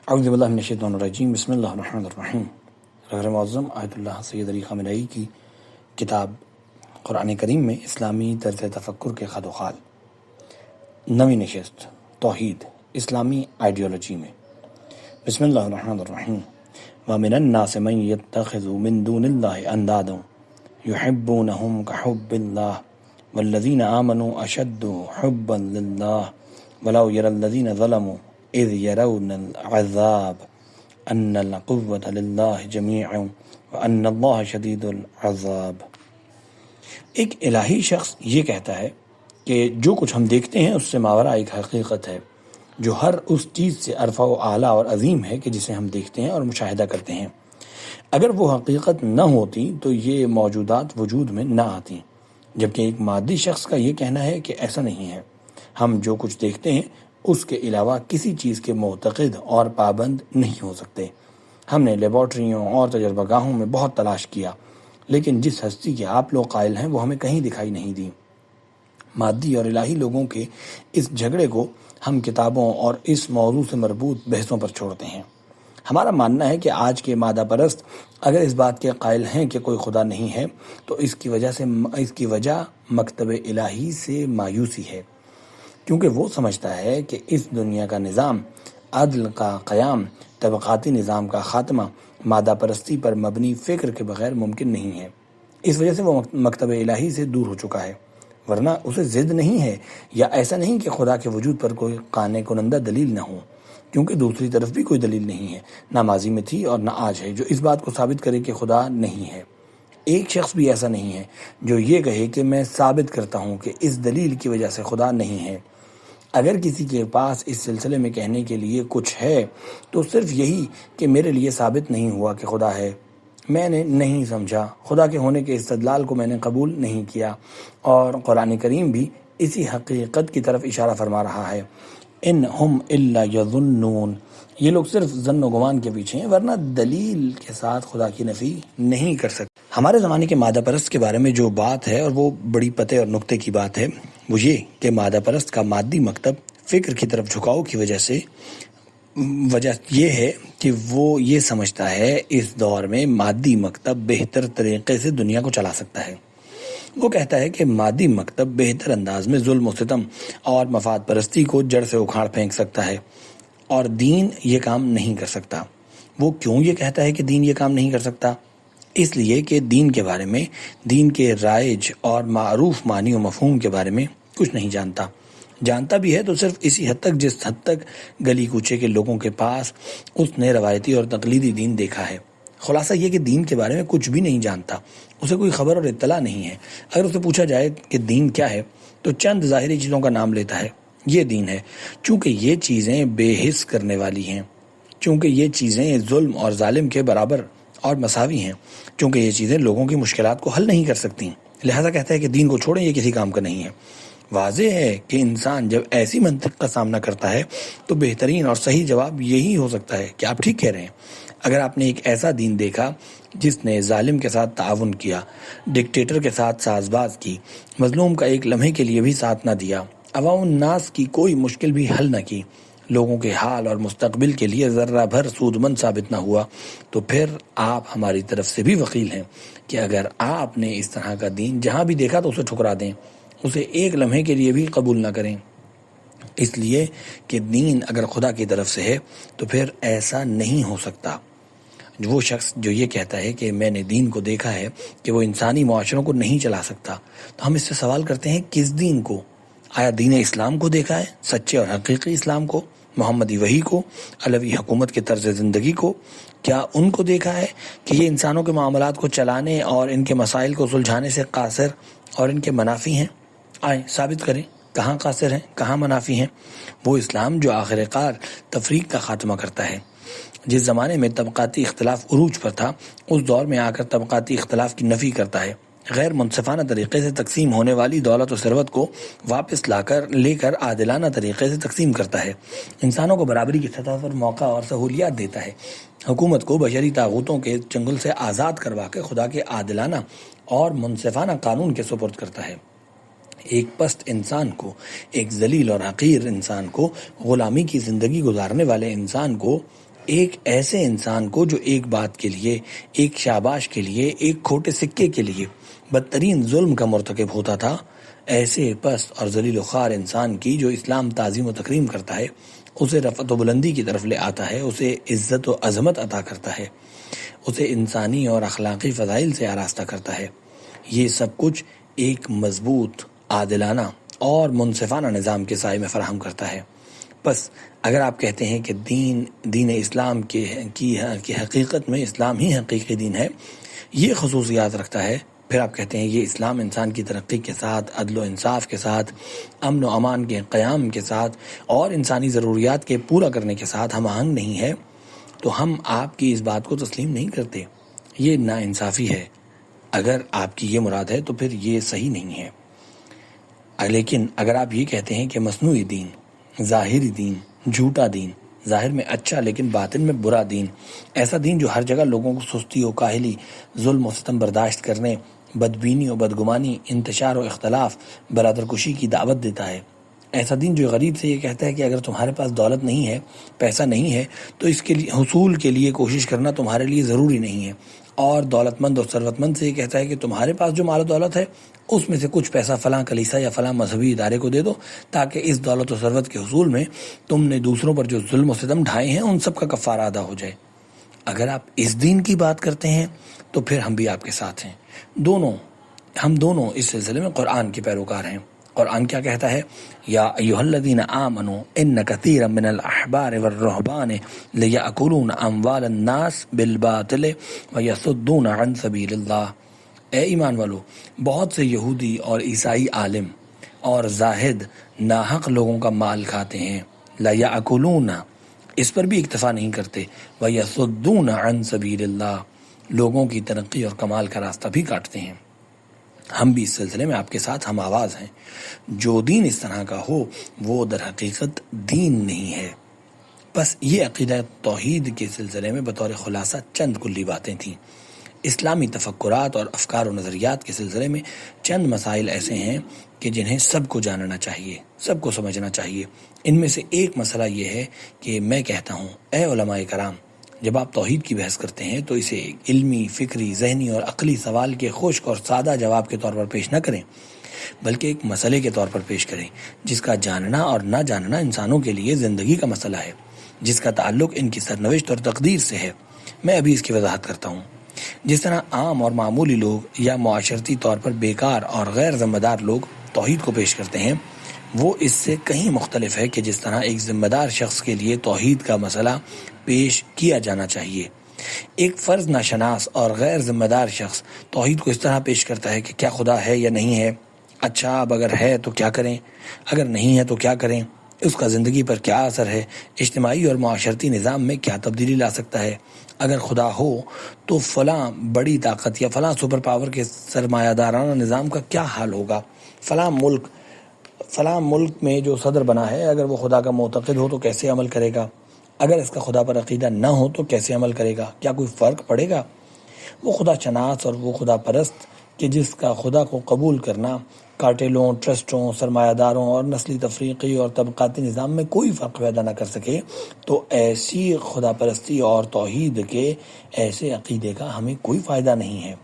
اعوذ باللہ من الشیطان الرجیم، بسم اللہ الرحمن الرحیم۔ رہبر معظم آیت اللہ سید علی خامنئی کی کتاب قرآن کریم میں اسلامی طرز تفکر کے خد و خال، نویں نشست توحید اسلامی آئیڈیالوجی میں۔ بسم اللہ الرحمن الرحیم۔ وَمِنَ النَّاسِ مَن يَتَّخِذُ مِن دُونِ اللَّهِ أَندَادًا يُحِبُّونَهُمْ كَحُبِّ اللَّهِ وَالَّذِينَ آمَنُوا أَشَدُّ حُبًّا لِلَّهِ وَلَوْ يَرَى الَّذِينَ ظَلَمُوا إِذْ يَرَوْنَ الْعَذَابَ أَنَّ الْقُوَّةَ لِلَّهِ جَمِيعًا وَأَنَّ اللَّهَ شَدِيدُ الْعَذَابِ۔ ایک الہی شخص یہ کہتا ہے کہ جو کچھ ہم دیکھتے ہیں اس سے ماورا ایک حقیقت ہے جو ہر اس چیز سے ارفع و اعلیٰ اور عظیم ہے کہ جسے ہم دیکھتے ہیں اور مشاہدہ کرتے ہیں۔ اگر وہ حقیقت نہ ہوتی تو یہ موجودات وجود میں نہ آتی، جبکہ ایک مادی شخص کا یہ کہنا ہے کہ ایسا نہیں ہے۔ ہم جو کچھ دیکھتے ہیں اس کے علاوہ کسی چیز کے معتقد اور پابند نہیں ہو سکتے۔ ہم نے لیبارٹریوں اور تجربہ گاہوں میں بہت تلاش کیا، لیکن جس ہستی کے آپ لوگ قائل ہیں وہ ہمیں کہیں دکھائی نہیں دی۔ مادی اور الہی لوگوں کے اس جھگڑے کو ہم کتابوں اور اس موضوع سے مربوط بحثوں پر چھوڑتے ہیں۔ ہمارا ماننا ہے کہ آج کے مادہ پرست اگر اس بات کے قائل ہیں کہ کوئی خدا نہیں ہے تو اس کی وجہ مکتب الہی سے مایوسی ہے، کیونکہ وہ سمجھتا ہے کہ اس دنیا کا نظام، عدل کا قیام، طبقاتی نظام کا خاتمہ مادہ پرستی پر مبنی فکر کے بغیر ممکن نہیں ہے۔ اس وجہ سے وہ مکتب الہی سے دور ہو چکا ہے، ورنہ اسے ضد نہیں ہے یا ایسا نہیں کہ خدا کے وجود پر کوئی قانع کنندہ دلیل نہ ہو، کیونکہ دوسری طرف بھی کوئی دلیل نہیں ہے، نہ ماضی میں تھی اور نہ آج ہے، جو اس بات کو ثابت کرے کہ خدا نہیں ہے۔ ایک شخص بھی ایسا نہیں ہے جو یہ کہے کہ میں ثابت کرتا ہوں کہ اس دلیل کی وجہ سے خدا نہیں ہے۔ اگر کسی کے پاس اس سلسلے میں کہنے کے لیے کچھ ہے تو صرف یہی کہ میرے لیے ثابت نہیں ہوا کہ خدا ہے، میں نے نہیں سمجھا، خدا کے ہونے کے استدلال کو میں نے قبول نہیں کیا، اور قرآن کریم بھی اسی حقیقت کی طرف اشارہ فرما رہا ہے۔ ان ہم الا یظنون، یہ لوگ صرف ظن و گمان کے پیچھے ہیں، ورنہ دلیل کے ساتھ خدا کی نفی نہیں کر سکتے۔ ہمارے زمانے کے مادہ پرست کے بارے میں جو بات ہے اور وہ بڑی پتے اور نقطے کی بات ہے وہ یہ کہ مادہ پرست کا مادی مکتب فکر کی طرف جھکاؤ کی وجہ یہ ہے کہ وہ یہ سمجھتا ہے اس دور میں مادی مکتب بہتر طریقے سے دنیا کو چلا سکتا ہے۔ وہ کہتا ہے کہ مادی مکتب بہتر انداز میں ظلم و ستم اور مفاد پرستی کو جڑ سے اکھاڑ پھینک سکتا ہے، اور دین یہ کام نہیں کر سکتا۔ وہ کیوں یہ کہتا ہے کہ دین یہ کام نہیں کر سکتا؟ اس لیے کہ دین کے بارے میں، دین کے رائج اور معروف معنی و مفہوم کے بارے میں کچھ نہیں جانتا بھی ہے تو صرف اسی حد تک جس حد تک گلی کوچے کے لوگوں کے پاس اس نے روایتی اور تقلیدی دین دیکھا ہے۔ خلاصہ یہ کہ دین کے بارے میں کچھ بھی نہیں جانتا، اسے کوئی خبر اور اطلاع نہیں ہے۔ اگر اسے پوچھا جائے کہ دین کیا ہے تو چند ظاہری چیزوں کا نام لیتا ہے، یہ دین ہے، چونکہ یہ چیزیں بے حس کرنے والی ہیں، چونکہ یہ چیزیں ظلم اور ظالم کے برابر اور مساوی ہیں، چونکہ یہ چیزیں لوگوں کی مشکلات کو حل نہیں کر سکتی، لہذا کہتا ہے کہ دین کو چھوڑیں، یہ کسی کام کا نہیں ہے۔ واضح ہے کہ انسان جب ایسی منطق کا سامنا کرتا ہے تو بہترین اور صحیح جواب یہی ہو سکتا ہے کہ آپ ٹھیک کہہ رہے ہیں۔ اگر آپ نے ایک ایسا دین دیکھا جس نے ظالم کے ساتھ تعاون کیا، ڈکٹیٹر کے ساتھ ساز باز کی، مظلوم کا ایک لمحے کے لیے بھی ساتھ نہ دیا، عوام الناس کی کوئی مشکل بھی حل نہ کی، لوگوں کے حال اور مستقبل کے لیے ذرہ بھر سود مند ثابت نہ ہوا، تو پھر آپ ہماری طرف سے بھی وکیل ہیں کہ اگر آپ نے اس طرح کا دین جہاں بھی دیکھا تو اسے ٹھکرا دیں، اسے ایک لمحے کے لیے بھی قبول نہ کریں، اس لیے کہ دین اگر خدا کی طرف سے ہے تو پھر ایسا نہیں ہو سکتا۔ وہ شخص جو یہ کہتا ہے کہ میں نے دین کو دیکھا ہے کہ وہ انسانی معاشروں کو نہیں چلا سکتا، تو ہم اس سے سوال کرتے ہیں کس دین کو؟ آیا دین اسلام کو دیکھا ہے، سچے اور حقیقی اسلام کو، محمدی وحی کو، علوی حکومت کے طرز زندگی کو؟ کیا ان کو دیکھا ہے کہ یہ انسانوں کے معاملات کو چلانے اور ان کے مسائل کو سلجھانے سے قاصر اور ان کے منافی ہیں؟ آئیں ثابت کریں کہاں قاصر ہیں، کہاں منافی ہیں۔ وہ اسلام جو آخر کار تفریق کا خاتمہ کرتا ہے۔ جس زمانے میں طبقاتی اختلاف عروج پر تھا اس دور میں آ کر طبقاتی اختلاف کی نفی کرتا ہے، غیر منصفانہ طریقے سے تقسیم ہونے والی دولت و ثروت کو واپس لے کر عادلانہ طریقے سے تقسیم کرتا ہے، انسانوں کو برابری کی سطح پر موقع اور سہولیات دیتا ہے، حکومت کو بشری طاغوتوں کے چنگل سے آزاد کروا کے خدا کے عادلانہ اور منصفانہ قانون کے سپرد کرتا ہے۔ ایک پست انسان کو، ایک ذلیل اور حقیر انسان کو، غلامی کی زندگی گزارنے والے انسان کو ایک ایسے انسان کو جو ایک بات کے لیے، ایک شاباش کے لیے، ایک کھوٹے سکے کے لیے بدترین ظلم کا مرتکب ہوتا تھا، ایسے پست اور ذلیل و خوار انسان کی جو اسلام تعظیم و تکریم کرتا ہے، اسے رفعت و بلندی کی طرف لے آتا ہے، اسے عزت و عظمت عطا کرتا ہے، اسے انسانی اور اخلاقی فضائل سے آراستہ کرتا ہے، یہ سب کچھ ایک مضبوط، عادلانہ اور منصفانہ نظام کے سائے میں فراہم کرتا ہے۔ بس اگر آپ کہتے ہیں کہ دین اسلام کی حقیقت میں اسلام ہی حقیقی دین ہے، یہ خصوصیات رکھتا ہے، پھر آپ کہتے ہیں یہ اسلام انسان کی ترقی کے ساتھ، عدل و انصاف کے ساتھ، امن و امان کے قیام کے ساتھ اور انسانی ضروریات کے پورا کرنے کے ساتھ ہم آہنگ نہیں ہے، تو ہم آپ کی اس بات کو تسلیم نہیں کرتے۔ یہ ناانصافی ہے۔ اگر آپ کی یہ مراد ہے تو پھر یہ صحیح نہیں ہے۔ لیکن اگر آپ یہ کہتے ہیں کہ مصنوعی دین، ظاہری دین، جھوٹا دین، ظاہر میں اچھا لیکن باطن میں برا دین، ایسا دین جو ہر جگہ لوگوں کو سستی و کاہلی، ظلم و ستم برداشت کرنے، بدبینی و بدگمانی، انتشار و اختلاف، برادر کشی کی دعوت دیتا ہے، ایسا دین جو غریب سے یہ کہتا ہے کہ اگر تمہارے پاس دولت نہیں ہے، پیسہ نہیں ہے، تو اس کے لیے حصول کے لیے کوشش کرنا تمہارے لیے ضروری نہیں ہے، اور دولت مند اور ثروت مند سے یہ کہتا ہے کہ تمہارے پاس جو مال و دولت ہے اس میں سے کچھ پیسہ فلاں کلیسا یا فلاں مذہبی ادارے کو دے دو، تاکہ اس دولت و ثروت کے حصول میں تم نے دوسروں پر جو ظلم و ستم ڈھائے ہیں ان سب کا کفارہ ادا ہو جائے۔ اگر آپ اس دین کی بات کرتے ہیں تو پھر ہم بھی آپ کے ساتھ ہیں۔ ہم دونوں اس سلسلے میں قرآن کے پیروکار ہیں۔ قرآن کیا کہتا ہے؟ یا ایھا الذین آمنوا ان کثیرا من الاحبار والرہبان لیأکلون اموال الناس بالباطل ویصدون عن سبیل اللہ۔ اے ایمان والو، بہت سے یہودی اور عیسائی عالم اور زاہد ناحق لوگوں کا مال کھاتے ہیں۔ لیأکلون، اس پر بھی اکتفا نہیں کرتے، ویصدون عن سبیل اللہ، لوگوں کی ترقی اور کمال کا راستہ بھی کاٹتے ہیں۔ ہم بھی اس سلسلے میں آپ کے ساتھ ہم آواز ہیں۔ جو دین اس طرح کا ہو وہ در حقیقت دین نہیں ہے۔ بس یہ عقیدہ توحید کے سلسلے میں بطور خلاصہ چند کلی باتیں تھیں۔ اسلامی تفکرات اور افکار و نظریات کے سلسلے میں چند مسائل ایسے ہیں کہ جنہیں سب کو جاننا چاہیے، سب کو سمجھنا چاہیے۔ ان میں سے ایک مسئلہ یہ ہے کہ میں کہتا ہوں، اے علماء کرام، جب آپ توحید کی بحث کرتے ہیں تو اسے ایک علمی، فکری، ذہنی اور عقلی سوال کے خشک اور سادہ جواب کے طور پر پیش نہ کریں، بلکہ ایک مسئلے کے طور پر پیش کریں جس کا جاننا اور نہ جاننا انسانوں کے لیے زندگی کا مسئلہ ہے، جس کا تعلق ان کی سرنوشت اور تقدیر سے ہے۔ میں ابھی اس کی وضاحت کرتا ہوں۔ جس طرح عام اور معمولی لوگ یا معاشرتی طور پر بیکار اور غیر ذمہ دار لوگ توحید کو پیش کرتے ہیں، وہ اس سے کہیں مختلف ہے کہ جس طرح ایک ذمہ دار شخص کے لیے توحید کا مسئلہ پیش کیا جانا چاہیے۔ ایک فرض ناشناس اور غیر ذمہ دار شخص توحید کو اس طرح پیش کرتا ہے کہ کیا خدا ہے یا نہیں ہے؟ اچھا، اب اگر ہے تو کیا کریں؟ اگر نہیں ہے تو کیا کریں؟ اس کا زندگی پر کیا اثر ہے؟ اجتماعی اور معاشرتی نظام میں کیا تبدیلی لا سکتا ہے؟ اگر خدا ہو تو فلاں بڑی طاقت یا فلاں سپر پاور کے سرمایہ دارانہ نظام کا کیا حال ہوگا؟ فلاں ملک میں جو صدر بنا ہے اگر وہ خدا کا معتقد ہو تو کیسے عمل کرے گا؟ اگر اس کا خدا پر عقیدہ نہ ہو تو کیسے عمل کرے گا؟ کیا کوئی فرق پڑے گا؟ وہ خدا شناس اور وہ خدا پرست کہ جس کا خدا کو قبول کرنا کارٹیلوں، ٹرسٹوں، سرمایہ داروں اور نسلی تفریقی اور طبقاتی نظام میں کوئی فرق پیدا نہ کر سکے، تو ایسی خدا پرستی اور توحید کے ایسے عقیدے کا ہمیں کوئی فائدہ نہیں ہے،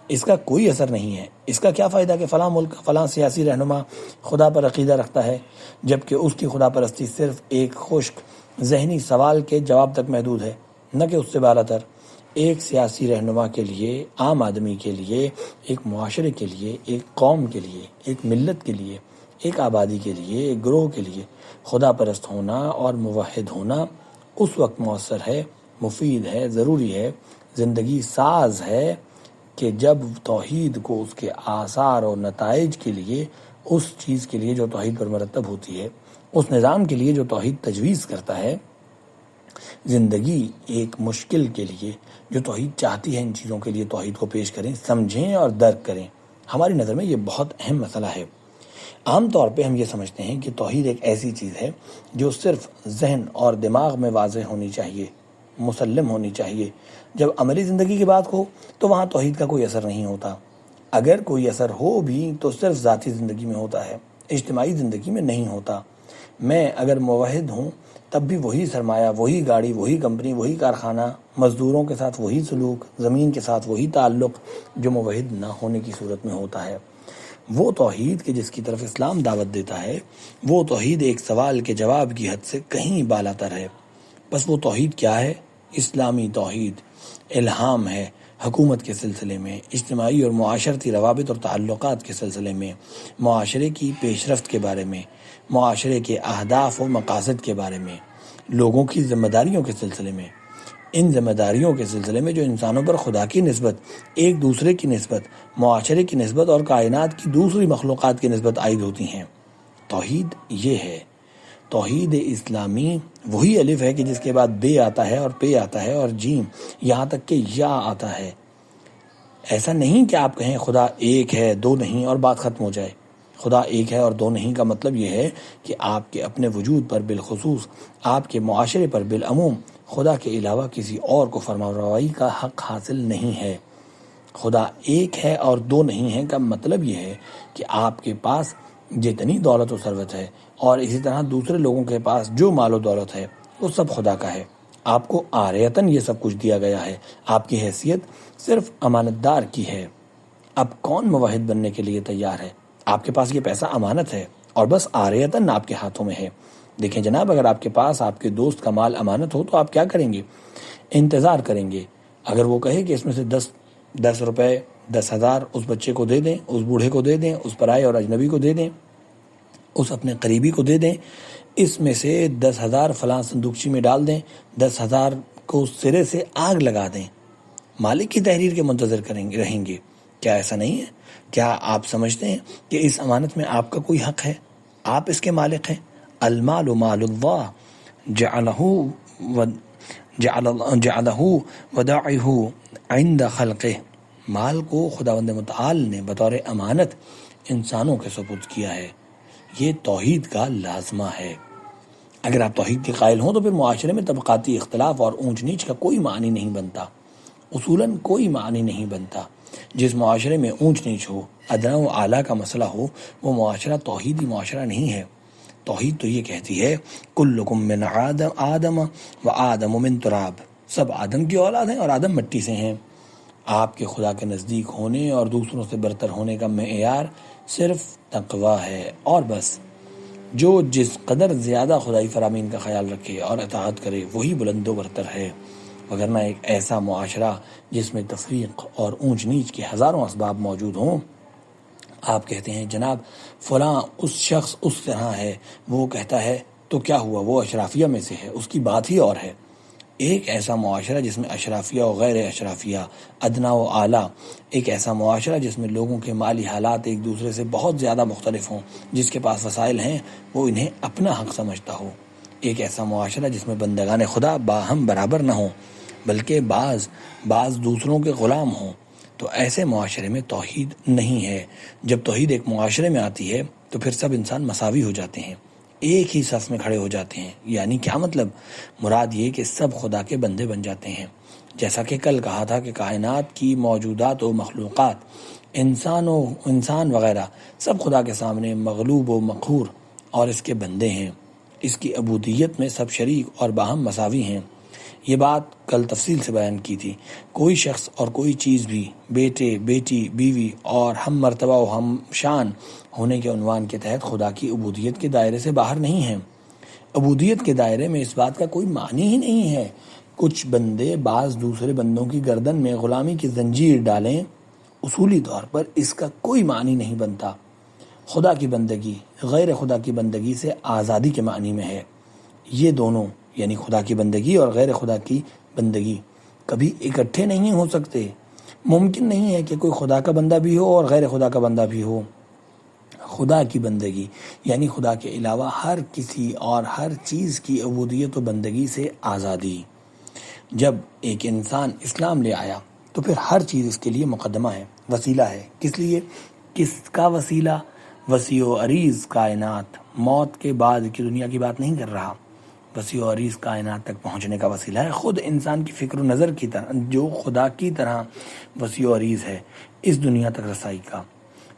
اس کا کوئی اثر نہیں ہے۔ اس کا کیا فائدہ کہ فلاں ملک فلاں سیاسی رہنما خدا پر عقیدہ رکھتا ہے، جبکہ اس کی خدا پرستی صرف ایک خشک ذہنی سوال کے جواب تک محدود ہے، نہ کہ اس سے بالاتر تر۔ ایک سیاسی رہنما کے لیے، عام آدمی کے لیے، ایک معاشرے کے لیے، ایک قوم کے لیے، ایک ملت کے لیے، ایک آبادی کے لیے، ایک گروہ کے لیے خدا پرست ہونا اور موحد ہونا اس وقت مؤثر ہے، مفید ہے، ضروری ہے، زندگی ساز ہے کہ جب توحید کو اس کے آثار اور نتائج کے لیے، اس چیز کے لیے جو توحید پر مرتب ہوتی ہے، اس نظام کے لیے جو توحید تجویز کرتا ہے، زندگی ایک مشکل کے لیے جو توحید چاہتی ہے ان چیزوں کے لیے توحید کو پیش کریں، سمجھیں اور درک کریں۔ ہماری نظر میں یہ بہت اہم مسئلہ ہے۔ عام طور پہ ہم یہ سمجھتے ہیں کہ توحید ایک ایسی چیز ہے جو صرف ذہن اور دماغ میں واضح ہونی چاہیے، مسلم ہونی چاہیے۔ جب عملی زندگی کی بات ہو تو وہاں توحید کا کوئی اثر نہیں ہوتا۔ اگر کوئی اثر ہو بھی تو صرف ذاتی زندگی میں ہوتا ہے، اجتماعی زندگی میں نہیں ہوتا۔ میں اگر موحد ہوں تب بھی وہی سرمایہ، وہی گاڑی، وہی کمپنی، وہی کارخانہ، مزدوروں کے ساتھ وہی سلوک، زمین کے ساتھ وہی تعلق جو موحد نہ ہونے کی صورت میں ہوتا ہے۔ وہ توحید کہ جس کی طرف اسلام دعوت دیتا ہے، وہ توحید ایک سوال کے جواب کی حد سے کہیں بالاتر ہے۔ بس وہ توحید کیا ہے؟ اسلامی توحید الہام ہے حکومت کے سلسلے میں، اجتماعی اور معاشرتی روابط اور تعلقات کے سلسلے میں، معاشرے کی پیش رفت کے بارے میں، معاشرے کے اہداف و مقاصد کے بارے میں، لوگوں کی ذمہ داریوں کے سلسلے میں، ان ذمہ داریوں کے سلسلے میں جو انسانوں پر خدا کی نسبت، ایک دوسرے کی نسبت، معاشرے کی نسبت اور کائنات کی دوسری مخلوقات کی نسبت عائد ہوتی ہیں۔ توحید یہ ہے۔ توحید اسلامی وہی الف ہے کہ جس کے بعد بے آتا ہے اور پے آتا ہے اور جیم، یہاں تک کہ یا آتا ہے۔ ایسا نہیں کہ آپ کہیں خدا ایک ہے دو نہیں اور بات ختم ہو جائے۔ خدا ایک ہے اور دو نہیں کا مطلب یہ ہے کہ آپ کے اپنے وجود پر بالخصوص، آپ کے معاشرے پر بالعموم خدا کے علاوہ کسی اور کو فرمانروائی کا حق حاصل نہیں ہے۔ خدا ایک ہے اور دو نہیں ہے کا مطلب یہ ہے کہ آپ کے پاس جتنی دولت و ثروت ہے اور اسی طرح دوسرے لوگوں کے پاس جو مال و دولت ہے وہ سب خدا کا ہے۔ آپ کو عاریتاً یہ سب کچھ دیا گیا ہے، آپ کی حیثیت صرف امانت دار کی ہے۔ اب کون موحد بننے کے لیے تیار ہے؟ آپ کے پاس یہ پیسہ امانت ہے اور بس عاریتاً آپ کے ہاتھوں میں ہے۔ دیکھیں جناب، اگر آپ کے پاس آپ کے دوست کا مال امانت ہو تو آپ کیا کریں گے؟ انتظار کریں گے۔ اگر وہ کہے کہ اس میں سے 10 روپے، 10,000 اس بچے کو دے دیں، اس بوڑھے کو دے دیں، اس پرائے اور اجنبی کو دے دیں، اس اپنے قریبی کو دے دیں، اس میں سے 10,000 فلاں صندوقچی میں ڈال دیں، 10,000 کو سرے سے آگ لگا دیں، مالک کی تحریر کے منتظر رہیں گے۔ کیا ایسا نہیں ہے؟ کیا آپ سمجھتے ہیں کہ اس امانت میں آپ کا کوئی حق ہے؟ آپ اس کے مالک ہیں۔ المال مال اللہ جعلہ ودائعہ عند خلقہ۔ مال کو خداوند متعال نے بطور امانت انسانوں کے سپرد کیا ہے۔ یہ توحید کا لازمہ ہے۔ اگر آپ توحید کے قائل ہوں تو پھر معاشرے میں طبقاتی اختلاف اور اونچ نیچ کا کوئی معنی نہیں بنتا، اصولاً کوئی معنی نہیں بنتا۔ جس معاشرے میں اونچ نیچ ہو، ادنا و اعلیٰ کا مسئلہ ہو، وہ معاشرہ توحیدی معاشرہ نہیں ہے۔ توحید تو یہ کہتی ہے کلکم من آدم و آدم من تراب، سب آدم کی اولاد ہیں اور آدم مٹی سے ہیں۔ آپ کے خدا کے نزدیک ہونے اور دوسروں سے برتر ہونے کا معیار صرف تقویٰ ہے اور بس۔ جو جس قدر زیادہ خدائی فرامین کا خیال رکھے اور اطاعت کرے وہی بلند و برتر ہے، وگرنہ ایک ایسا معاشرہ جس میں تفریق اور اونچ نیچ کے ہزاروں اسباب موجود ہوں۔ آپ کہتے ہیں جناب فلاں اس شخص اس طرح ہے، وہ کہتا ہے تو کیا ہوا، وہ اشرافیہ میں سے ہے، اس کی بات ہی اور ہے۔ ایک ایسا معاشرہ جس میں اشرافیہ و غیر اشرافیہ، ادنا و اعلیٰ، ایک ایسا معاشرہ جس میں لوگوں کے مالی حالات ایک دوسرے سے بہت زیادہ مختلف ہوں، جس کے پاس وسائل ہیں وہ انہیں اپنا حق سمجھتا ہو، ایک ایسا معاشرہ جس میں بندگان خدا باہم برابر نہ ہوں بلکہ بعض دوسروں کے غلام ہوں، تو ایسے معاشرے میں توحید نہیں ہے۔ جب توحید ایک معاشرے میں آتی ہے تو پھر سب انسان مساوی ہو جاتے ہیں، ایک ہی صف میں کھڑے ہو جاتے ہیں۔ یعنی کیا مطلب؟ مراد یہ کہ سب خدا کے بندے بن جاتے ہیں۔ جیسا کہ کل کہا تھا کہ کائنات کی موجودات و مخلوقات، انسان وغیرہ سب خدا کے سامنے مغلوب و مقہور اور اس کے بندے ہیں۔ اس کی عبودیت میں سب شریک اور باہم مساوی ہیں۔ یہ بات کل تفصیل سے بیان کی تھی۔ کوئی شخص اور کوئی چیز بھی بیٹے، بیٹی، بیوی اور ہم مرتبہ و ہم شان ہونے کے عنوان کے تحت خدا کی عبودیت کے دائرے سے باہر نہیں ہیں۔ عبودیت کے دائرے میں اس بات کا کوئی معنی ہی نہیں ہے کچھ بندے بعض دوسرے بندوں کی گردن میں غلامی کی زنجیر ڈالیں۔ اصولی طور پر اس کا کوئی معنی نہیں بنتا۔ خدا کی بندگی غیر خدا کی بندگی سے آزادی کے معنی میں ہے۔ یہ دونوں یعنی خدا کی بندگی اور غیر خدا کی بندگی کبھی اکٹھے نہیں ہو سکتے۔ ممکن نہیں ہے کہ کوئی خدا کا بندہ بھی ہو اور غیر خدا کا بندہ بھی ہو۔ خدا کی بندگی یعنی خدا کے علاوہ ہر کسی اور ہر چیز کی عبودیت و بندگی سے آزادی۔ جب ایک انسان اسلام لے آیا تو پھر ہر چیز اس کے لیے مقدمہ ہے، وسیلہ ہے۔ کس لیے؟ کس کا وسیلہ؟ وسیع و عریض کائنات، موت کے بعد کی دنیا کی بات نہیں کر رہا، وسیع و عریض کائنات تک پہنچنے کا وسیلہ ہے خود انسان کی فکر و نظر کی طرح، جو خدا کی طرح وسیع و عریض ہے اس دنیا تک رسائی کا۔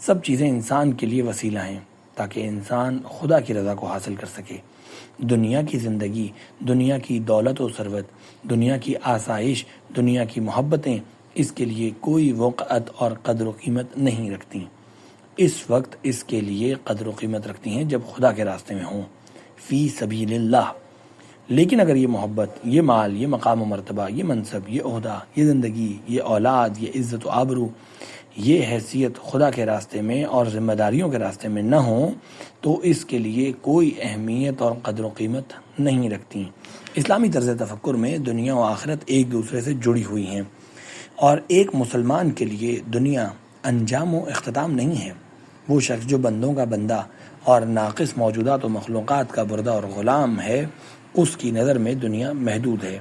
سب چیزیں انسان کے لیے وسیلہ ہیں تاکہ انسان خدا کی رضا کو حاصل کر سکے۔ دنیا کی زندگی، دنیا کی دولت و ثروت، دنیا کی آسائش، دنیا کی محبتیں اس کے لیے کوئی وقعت اور قدر و قیمت نہیں رکھتی۔ اس وقت اس کے لیے قدر و قیمت رکھتی ہیں جب خدا کے راستے میں ہوں، فی سبیل اللہ۔ لیکن اگر یہ محبت، یہ مال، یہ مقام و مرتبہ، یہ منصب، یہ عہدہ، یہ زندگی، یہ اولاد، یہ عزت و آبرو، یہ حیثیت خدا کے راستے میں اور ذمہ داریوں کے راستے میں نہ ہوں تو اس کے لیے کوئی اہمیت اور قدر و قیمت نہیں رکھتی۔ اسلامی طرز تفکر میں دنیا و آخرت ایک دوسرے سے جڑی ہوئی ہیں، اور ایک مسلمان کے لیے دنیا انجام و اختتام نہیں ہے۔ وہ شخص جو بندوں کا بندہ اور ناقص موجودات و مخلوقات کا بردہ اور غلام ہے، اس کی نظر میں دنیا محدود ہے،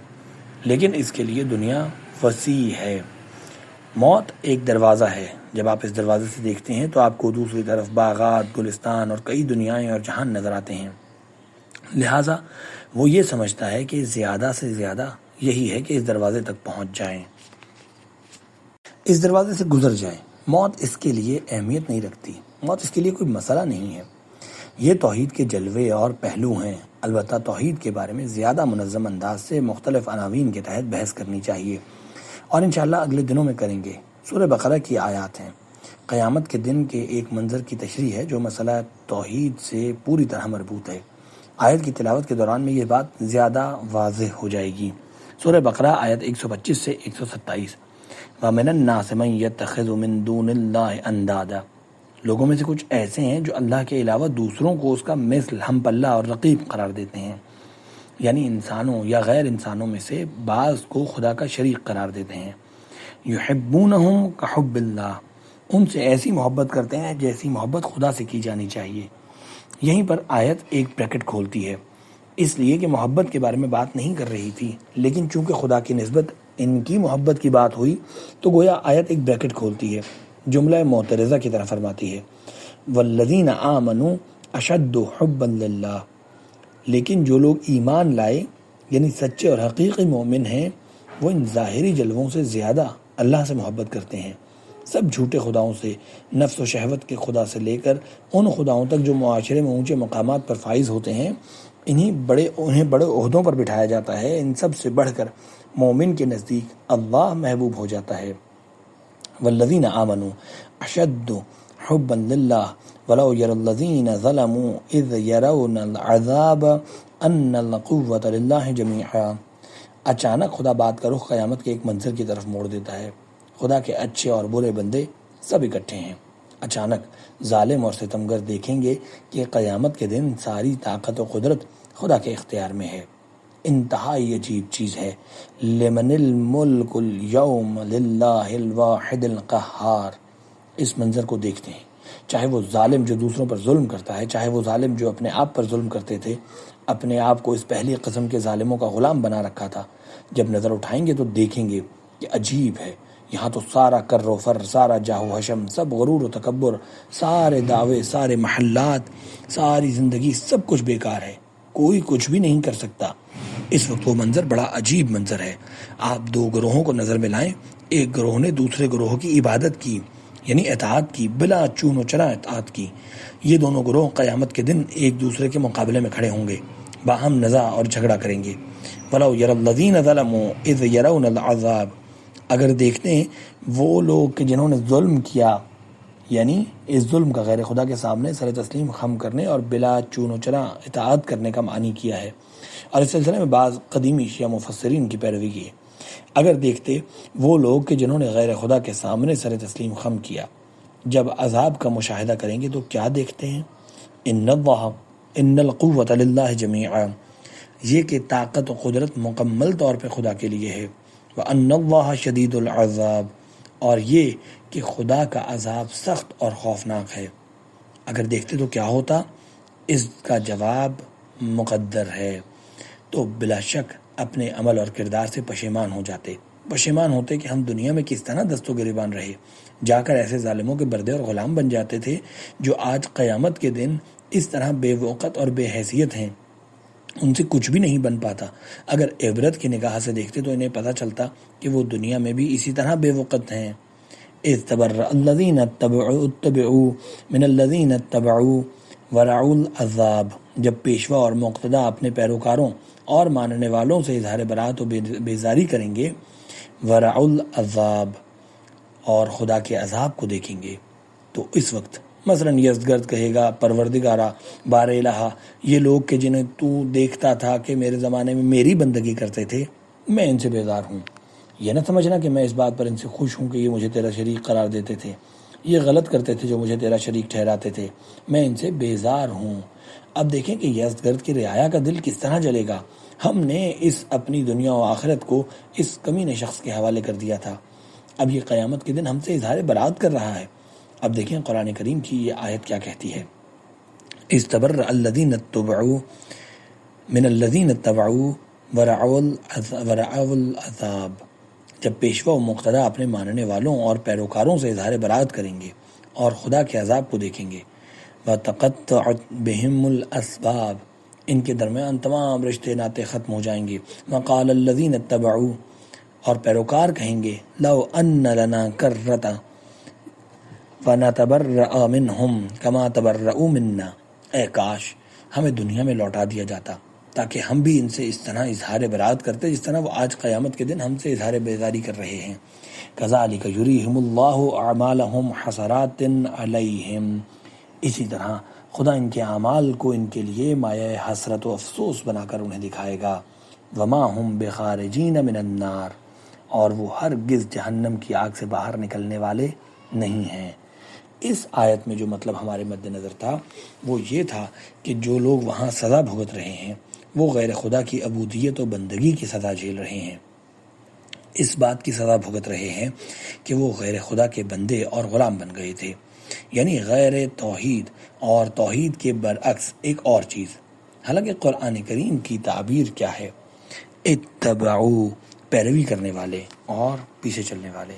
لیکن اس کے لیے دنیا وسیع ہے۔ موت ایک دروازہ ہے، جب آپ اس دروازے سے دیکھتے ہیں تو آپ کو دوسری طرف باغات، گلستان اور کئی دنیایں اور جہان نظر آتے ہیں۔ لہٰذا وہ یہ سمجھتا ہے کہ زیادہ سے زیادہ یہی ہے کہ اس دروازے تک پہنچ جائیں، اس دروازے سے گزر جائیں۔ موت اس کے لیے اہمیت نہیں رکھتی، موت اس کے لیے کوئی مسئلہ نہیں ہے۔ یہ توحید کے جلوے اور پہلو ہیں، البتہ توحید کے بارے میں زیادہ منظم انداز سے مختلف عناوین کے تحت بحث کرنی چاہیے، اور انشاءاللہ اگلے دنوں میں کریں گے۔ سورہ بقرہ کی آیات ہیں، قیامت کے دن کے ایک منظر کی تشریح ہے جو مسئلہ توحید سے پوری طرح مربوط ہے۔ آیت کی تلاوت کے دوران میں یہ بات زیادہ واضح ہو جائے گی۔ سورہ بقرہ آیت 125 سے 127، وَمِنَ النَّاسِ مَن يَتَّخِذُ مِن دُونِ اللَّهِ أَندَادًا، لوگوں میں سے کچھ ایسے ہیں جو اللہ کے علاوہ دوسروں کو اس کا مثل، ہم پلہ اور رقیب قرار دیتے ہیں، یعنی انسانوں یا غیر انسانوں میں سے بعض کو خدا کا شریک قرار دیتے ہیں۔ یحبونہم کحب اللہ، ان سے ایسی محبت کرتے ہیں جیسی محبت خدا سے کی جانی چاہیے۔ یہیں پر آیت ایک بریکٹ کھولتی ہے، اس لیے کہ محبت کے بارے میں بات نہیں کر رہی تھی، لیکن چونکہ خدا کی نسبت ان کی محبت کی بات ہوئی تو گویا آیت ایک بریکٹ کھولتی ہے، جملہ معترضہ کی طرح فرماتی ہے، والذین آمنوا اشد حبا للہ، لیکن جو لوگ ایمان لائے یعنی سچے اور حقیقی مومن ہیں، وہ ان ظاہری جلووں سے زیادہ اللہ سے محبت کرتے ہیں۔ سب جھوٹے خداؤں سے، نفس و شہوت کے خدا سے لے کر ان خداؤں تک جو معاشرے میں اونچے مقامات پر فائز ہوتے ہیں، انہیں بڑے عہدوں پر بٹھایا جاتا ہے۔ ان سب سے بڑھ کر مومن کے نزدیک اللہ محبوب ہو جاتا ہے۔ والذین آمنوا اشد حبا للہ ولو یری الذین ظلموا اذ یرون العذاب ان القوة للہ جمیعا۔ اچانک خدا بات کا رخ قیامت کے ایک منظر کی طرف موڑ دیتا ہے، خدا کے اچھے اور برے بندے سب اکٹھے ہیں۔ اچانک ظالم اور ستمگر دیکھیں گے کہ قیامت کے دن ساری طاقت و قدرت خدا کے اختیار میں ہے۔ انتہائی عجیب چیز ہے۔ لمن الملک اليوم للہ الواحد القہار۔ اس منظر کو دیکھتے ہیں، چاہے وہ ظالم جو دوسروں پر ظلم کرتا ہے، چاہے وہ ظالم جو اپنے آپ پر ظلم کرتے تھے، اپنے آپ کو اس پہلی قسم کے ظالموں کا غلام بنا رکھا تھا، جب نظر اٹھائیں گے تو دیکھیں گے کہ عجیب ہے، یہاں تو سارا کر و فر، سارا جاہ و حشم، سب غرور و تکبر، سارے دعوے، سارے محلات، ساری زندگی، سب کچھ بیکار ہے، کوئی کچھ بھی نہیں کر سکتا۔ اس وقت وہ منظر بڑا عجیب منظر ہے۔ آپ دو گروہوں کو نظر میں لائیں، ایک گروہ نے دوسرے گروہ کی عبادت کی، یعنی اطاعت کی، بلا چون و چرا اطاعت کی۔ یہ دونوں گروہ قیامت کے دن ایک دوسرے کے مقابلے میں کھڑے ہوں گے، باہم نزاع اور جھگڑا کریں گے۔ وَلَوْ يَرَى الَّذِينَ ظَلَمُوا إِذْ يَرَوْنَ الْعَذَابَ، اگر دیکھتے ہیں وہ لوگ کہ جنہوں نے ظلم کیا، یعنی اس ظلم کا غیر خدا کے سامنے سر تسلیم خم کرنے اور بلا چون و چرا اطاعت کرنے کا معنی کیا ہے، اور اس سلسلے میں بعض قدیمی شیعہ مفسرین کی پیروی کی ہے۔ اگر دیکھتے وہ لوگ کہ جنہوں نے غیر خدا کے سامنے سر تسلیم خم کیا، جب عذاب کا مشاہدہ کریں گے تو کیا دیکھتے ہیں؟ ان القوۃ للہ جمیعا، یہ کہ طاقت و قدرت مکمل طور پہ خدا کے لیے ہے۔ وان اللہ شدید العذاب، اور یہ کہ خدا کا عذاب سخت اور خوفناک ہے۔ اگر دیکھتے تو کیا ہوتا؟ اس کا جواب مقدر ہے، تو بلا شک اپنے عمل اور کردار سے پشیمان ہو جاتے، پشیمان ہوتے کہ ہم دنیا میں کس طرح دست و گریبان رہے، جا کر ایسے ظالموں کے بردے اور غلام بن جاتے تھے جو آج قیامت کے دن اس طرح بے وقت اور بے حیثیت ہیں، ان سے کچھ بھی نہیں بن پاتا۔ اگر عبرت کی نگاہ سے دیکھتے تو انہیں پتہ چلتا کہ وہ دنیا میں بھی اسی طرح بے وقت ہیں۔ اذ تبرأ الذین اتبعوا من الذین اتبعوا ورعوا العذاب، جب پیشوا اور مقتدا اپنے پیروکاروں اور ماننے والوں سے اظہار برات و بیزاری کریں گے، ورعوا العذاب، اور خدا کے عذاب کو دیکھیں گے، تو اس وقت مثلاً یزدگرد کہے گا پروردگارا بار الہ، یہ لوگ کہ جنہیں تو دیکھتا تھا کہ میرے زمانے میں میری بندگی کرتے تھے، میں ان سے بیزار ہوں۔ یہ نہ سمجھنا کہ میں اس بات پر ان سے خوش ہوں کہ یہ مجھے تیرا شریک قرار دیتے تھے، یہ غلط کرتے تھے جو مجھے تیرا شریک ٹھہراتے تھے، میں ان سے بیزار ہوں۔ اب دیکھیں کہ یزدگرد کی رعایا کا دل کس طرح جلے گا۔ ہم نے اس اپنی دنیا و آخرت کو اس کمینے شخص کے حوالے کر دیا تھا، اب یہ قیامت کے دن ہم سے اظہار برات کر رہا ہے۔ اب دیکھیں قرآن کریم کی یہ آیت کیا کہتی ہے، استبرأ الذین اتبعوا من الذین اتبعوا ورعوا العذاب، جب پیشوا و مقتدا اپنے ماننے والوں اور پیروکاروں سے اظہار برات کریں گے اور خدا کے عذاب کو دیکھیں گے، وَتَقَطَّعَتْ بِهِمُ الْأَسْبَابُ، ان کے درمیان تمام رشتے ناطے ختم ہو جائیں گے، وَقَالَ الَّذِينَ اتَّبَعُوا، اور پیروکار کہیں گے، لَوْ أَنَّ لَنَا كَرَّةً فَنَتَبَرَّأَ مِنْهُمْ كَمَا تَبَرَّؤُوا مِنَّا، اے کاش ہمیں دنیا میں لوٹا دیا جاتا تاکہ ہم بھی ان سے اس طرح اظہار برات کرتے جس طرح وہ آج قیامت کے دن ہم سے اظہار بیزاری کر رہے ہیں۔ كَذَلِكَ يُرِيهِمُ اللَّهُ أَعْمَالَهُمْ حَسَرَاتٍ عَلَيْهِمْ، اسی طرح خدا ان کے اعمال کو ان کے لیے مایہ حسرت و افسوس بنا کر انہیں دکھائے گا۔ وَمَا هُمْ بِخَارِجِينَ مِنَ النَّارِ، اور وہ ہرگز جہنم کی آگ سے باہر نکلنے والے نہیں ہیں۔ اس آیت میں جو مطلب ہمارے مد نظر تھا وہ یہ تھا کہ جو لوگ وہاں سزا بھگت رہے ہیں وہ غیر خدا کی عبودیت و بندگی کی سزا جھیل رہے ہیں، اس بات کی سزا بھگت رہے ہیں کہ وہ غیر خدا کے بندے اور غلام بن گئے تھے، یعنی غیر توحید اور توحید کے برعکس ایک اور چیز۔ حالانکہ قرآن کریم کی تعبیر کیا ہے، اتبعوا، پیروی کرنے والے اور پیچھے چلنے والے۔